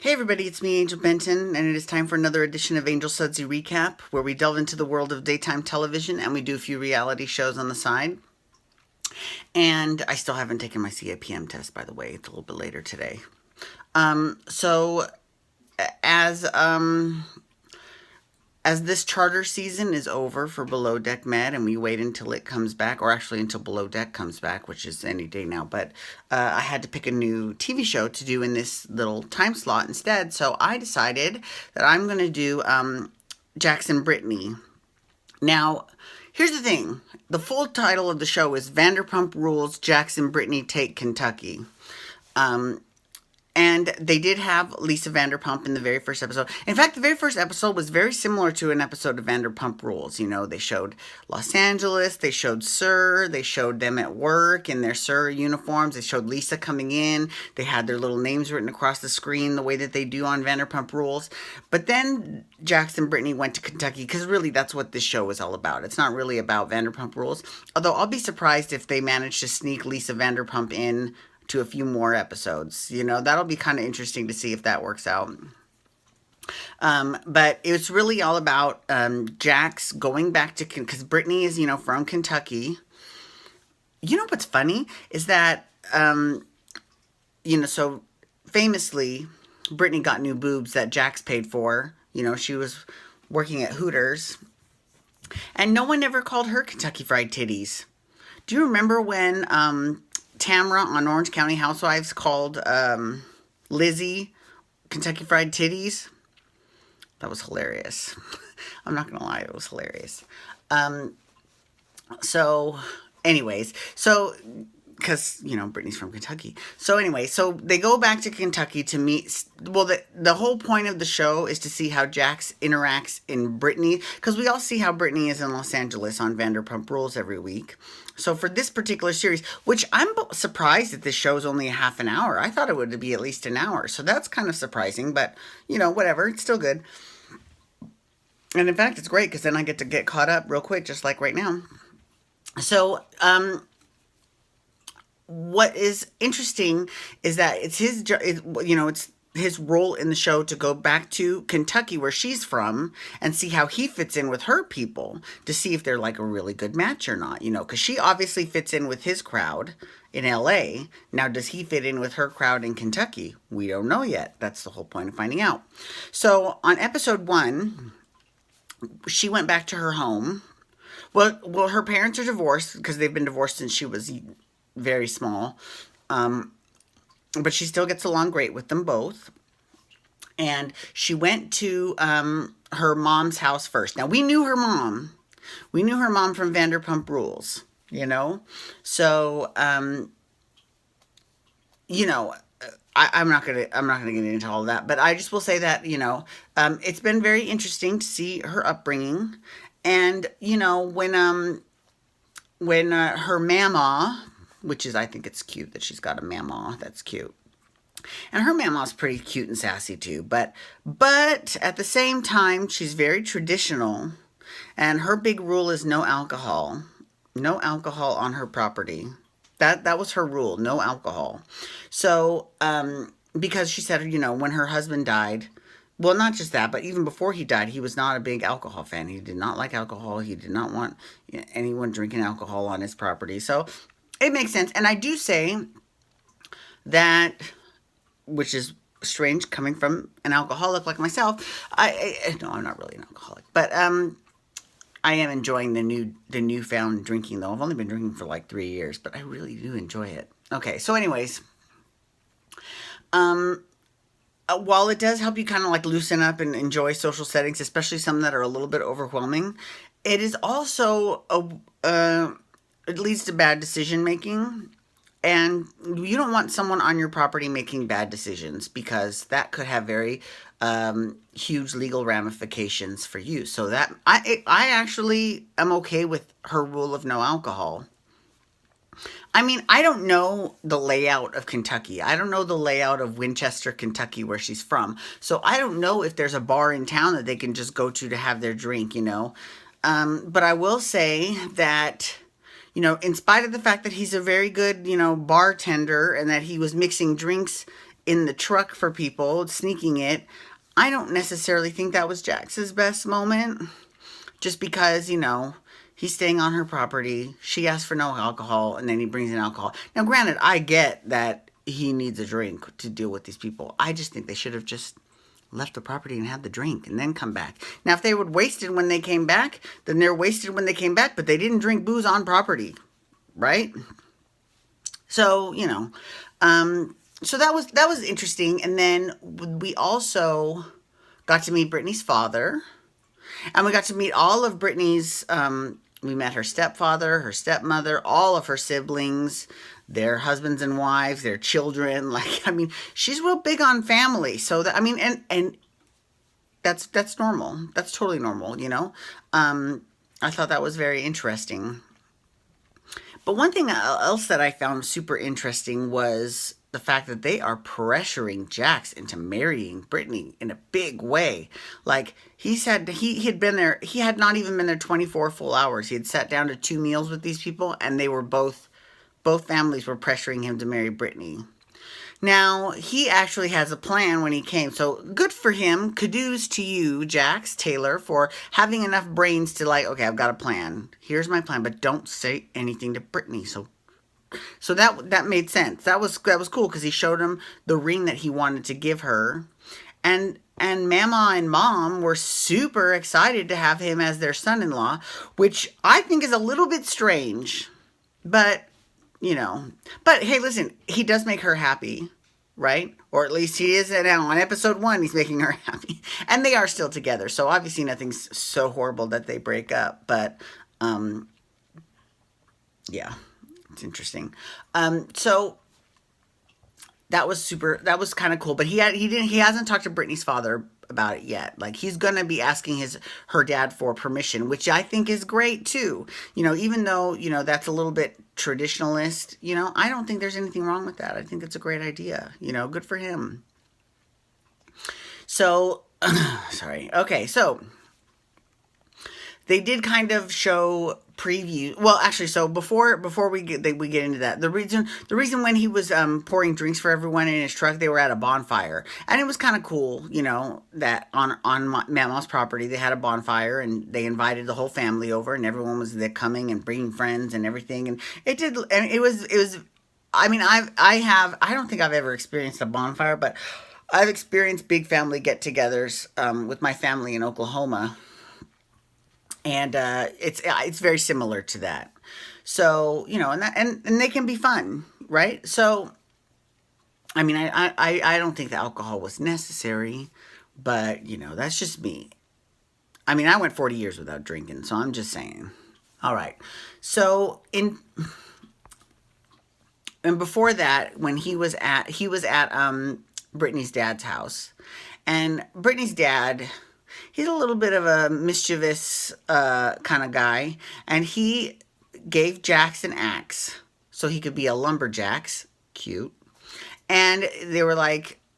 Hey everybody, it's me, Angel Benton, and it is time for another edition of Angel Sudsy Recap, where we delve into the world of daytime television and we do a few reality shows on the side. And I still haven't taken my CAPM test, by the way. It's a little bit later today. So as this charter season is over for Below Deck Med, and we wait until it comes back, or actually until Below Deck comes back, which is any day now, but I had to pick a new TV show to do in this little time slot instead, so I decided that I'm going to do Jax and Brittany. Now, here's the thing. The full title of the show is Vanderpump Rules, Jax and Brittany Take Kentucky. And they did have Lisa Vanderpump in the very first episode. In fact, the very first episode was very similar to an episode of Vanderpump Rules. You know, they showed Los Angeles, they showed SUR, they showed them at work in their SUR uniforms, they showed Lisa coming in, they had their little names written across the screen the way that they do on Vanderpump Rules. But then Jax and Brittany went to Kentucky, because really that's what this show is all about. It's not really about Vanderpump Rules. Although I'll be surprised if they manage to sneak Lisa Vanderpump in to a few more episodes. You know, that'll be kind of interesting to see if that works out. But it's really all about Jax going back to, because Brittany is, from Kentucky. You know what's funny is that, so famously, Brittany got new boobs that Jax paid for. She was working at Hooters. And no one ever called her Kentucky Fried Titties. Do you remember when Tamra on Orange County Housewives called Lizzie Kentucky Fried Titties? That was hilarious. I'm not going to lie, it was hilarious. Because, Brittany's from Kentucky. So they go back to Kentucky to meet. Well, the whole point of the show is to see how Jax interacts in Brittany. Because we all see how Brittany is in Los Angeles on Vanderpump Rules every week. So for this particular series, which I'm surprised that this show is only a half an hour. I thought it would be at least an hour. So that's kind of surprising. But, whatever. It's still good. And in fact, it's great because then I get to get caught up real quick, just like right now. So, what is interesting is that it's his role in the show to go back to Kentucky, where she's from, and see how he fits in with her people to see if they're like a really good match or not, because she obviously fits in with his crowd in LA. Now, does he fit in with her crowd in Kentucky? We don't know yet. That's the whole point of finding out. So on episode 1, she went back to her home. Well, her parents are divorced because they've been divorced since she was very small. But she still gets along great with them both. And she went to her mom's house first. Now, we knew her mom. We knew her mom from Vanderpump Rules, So, I'm not gonna get into all of that. But I just will say that, it's been very interesting to see her upbringing. And, when her mama, which is, I think it's cute that she's got a mama. That's cute. And her mama's pretty cute and sassy too. But at the same time, she's very traditional. And her big rule is no alcohol. No alcohol on her property. That was her rule, no alcohol. So, because she said, when her husband died, well, not just that, but even before he died, he was not a big alcohol fan. He did not like alcohol. He did not want anyone drinking alcohol on his property. So, it makes sense. And I do say that, which is strange coming from an alcoholic like myself. No, I'm not really an alcoholic, but I am enjoying the newfound drinking, though. I've only been drinking for like 3 years, but I really do enjoy it. Okay, so anyways, while it does help you kind of like loosen up and enjoy social settings, especially some that are a little bit overwhelming, it is also it leads to bad decision making. And you don't want someone on your property making bad decisions, because that could have very huge legal ramifications for you. So that I actually am okay with her rule of no alcohol. I mean, I don't know the layout of Kentucky. I don't know the layout of Winchester, Kentucky, where she's from. So I don't know if there's a bar in town that they can just go to have their drink, But I will say that, in spite of the fact that he's a very good, bartender, and that he was mixing drinks in the truck for people, sneaking it. I don't necessarily think that was Jax's best moment, just because, he's staying on her property. She asked for no alcohol, and then he brings in alcohol. Now, granted, I get that he needs a drink to deal with these people. I just think they should have just left the property and had the drink and then come back. Now, if they were wasted when they came back, then they're wasted when they came back, but they didn't drink booze on property, right? So, so that was interesting. And then we also got to meet Brittany's father, and we got to meet all of Brittany's, we met her stepfather, her stepmother, all of her siblings, their husbands and wives, their children. She's real big on family. So that, and that's normal. That's totally normal, I thought that was very interesting. But one thing else that I found super interesting was the fact that they are pressuring Jax into marrying Brittany in a big way. Like, he said he had been there, he had not even been there 24 full hours. He had sat down to 2 meals with these people, and they were both families were pressuring him to marry Brittany. Now, he actually has a plan when he came. So good for him. Kudos to you, Jax Taylor, for having enough brains to okay, I've got a plan. Here's my plan, but don't say anything to Brittany. So that made sense. That was cool, because he showed him the ring that he wanted to give her. And Mama and Mom were super excited to have him as their son-in-law, which I think is a little bit strange. But but hey, listen, he does make her happy, right? Or at least he is now. On episode 1, he's making her happy. And they are still together. So obviously nothing's so horrible that they break up. But, yeah, it's interesting. So that was kind of cool. But he hasn't talked to Brittany's father about it yet. He's gonna be asking her dad for permission, which I think is great too. Even though that's a little bit traditionalist, I don't think there's anything wrong with that. I think it's a great idea. Good for him. So sorry. Okay, so they did kind of show preview. Well, actually, so before we get into that, the reason when he was pouring drinks for everyone in his truck, they were at a bonfire, and it was kind of cool, that on Mama's property they had a bonfire, and they invited the whole family over, and everyone was there coming and bringing friends and everything, and it was. I don't think I've ever experienced a bonfire, but I've experienced big family get-togethers with my family in Oklahoma. And it's very similar to that. So, and they can be fun, right? So, I don't think the alcohol was necessary, but, that's just me. I went 40 years without drinking, so I'm just saying. All right. So, and before that, when he was at Brittany's dad's house, and Brittany's dad, he's a little bit of a mischievous kind of guy, and he gave Jax an axe so he could be a lumberjack. Cute. And they were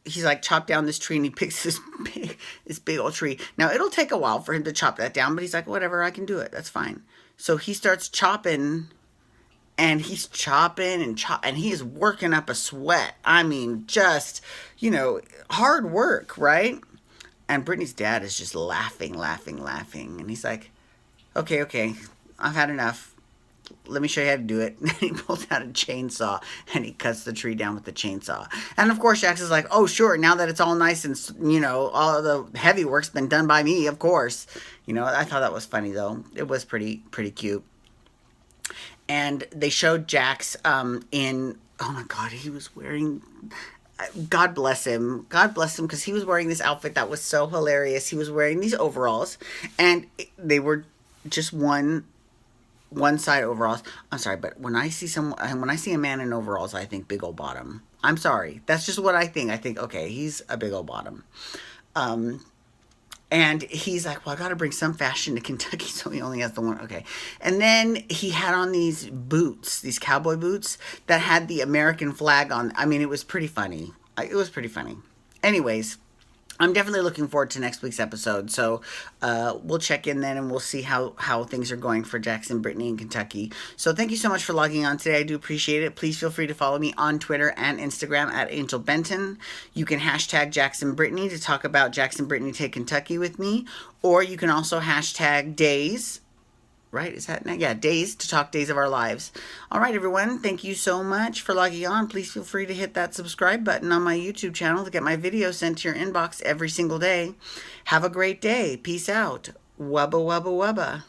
he's chop down this tree, and he picks this big old tree. Now, it'll take a while for him to chop that down, but he's like, whatever, I can do it. That's fine. So he starts chopping, and he's chopping and he is working up a sweat. Just, hard work, right? And Brittany's dad is just laughing. And he's like, okay, I've had enough. Let me show you how to do it. And he pulls out a chainsaw, and he cuts the tree down with the chainsaw. And of course, Jax is like, oh, sure, now that it's all nice and, all of the heavy work's been done by me, of course. I thought that was funny, though. It was pretty cute. And they showed Jax in, oh my God, he was wearing... God bless him, because he was wearing this outfit that was so hilarious. He was wearing these overalls, and they were just one side overalls. I'm sorry, but when I see a man in overalls, I think big old bottom. I'm sorry, that's just what I think. I think, okay, he's a big old bottom. And he's like, well, I got to bring some fashion to Kentucky, so he only has the one. Okay. And then he had on these boots, these cowboy boots that had the American flag on. It was pretty funny. Anyways, I'm definitely looking forward to next week's episode. So we'll check in then and we'll see how things are going for Jackson, Brittany, and Kentucky. So thank you so much for logging on today. I do appreciate it. Please feel free to follow me on Twitter and Instagram at Angel Benton. You can hashtag Jackson Brittany to talk about Jackson, Brittany Take Kentucky with me. Or you can also hashtag Days. Right? Is that now? Yeah, Days to talk Days of Our Lives. All right, everyone. Thank you so much for logging on. Please feel free to hit that subscribe button on my YouTube channel to get my videos sent to your inbox every single day. Have a great day. Peace out. Wubba, wubba, wubba.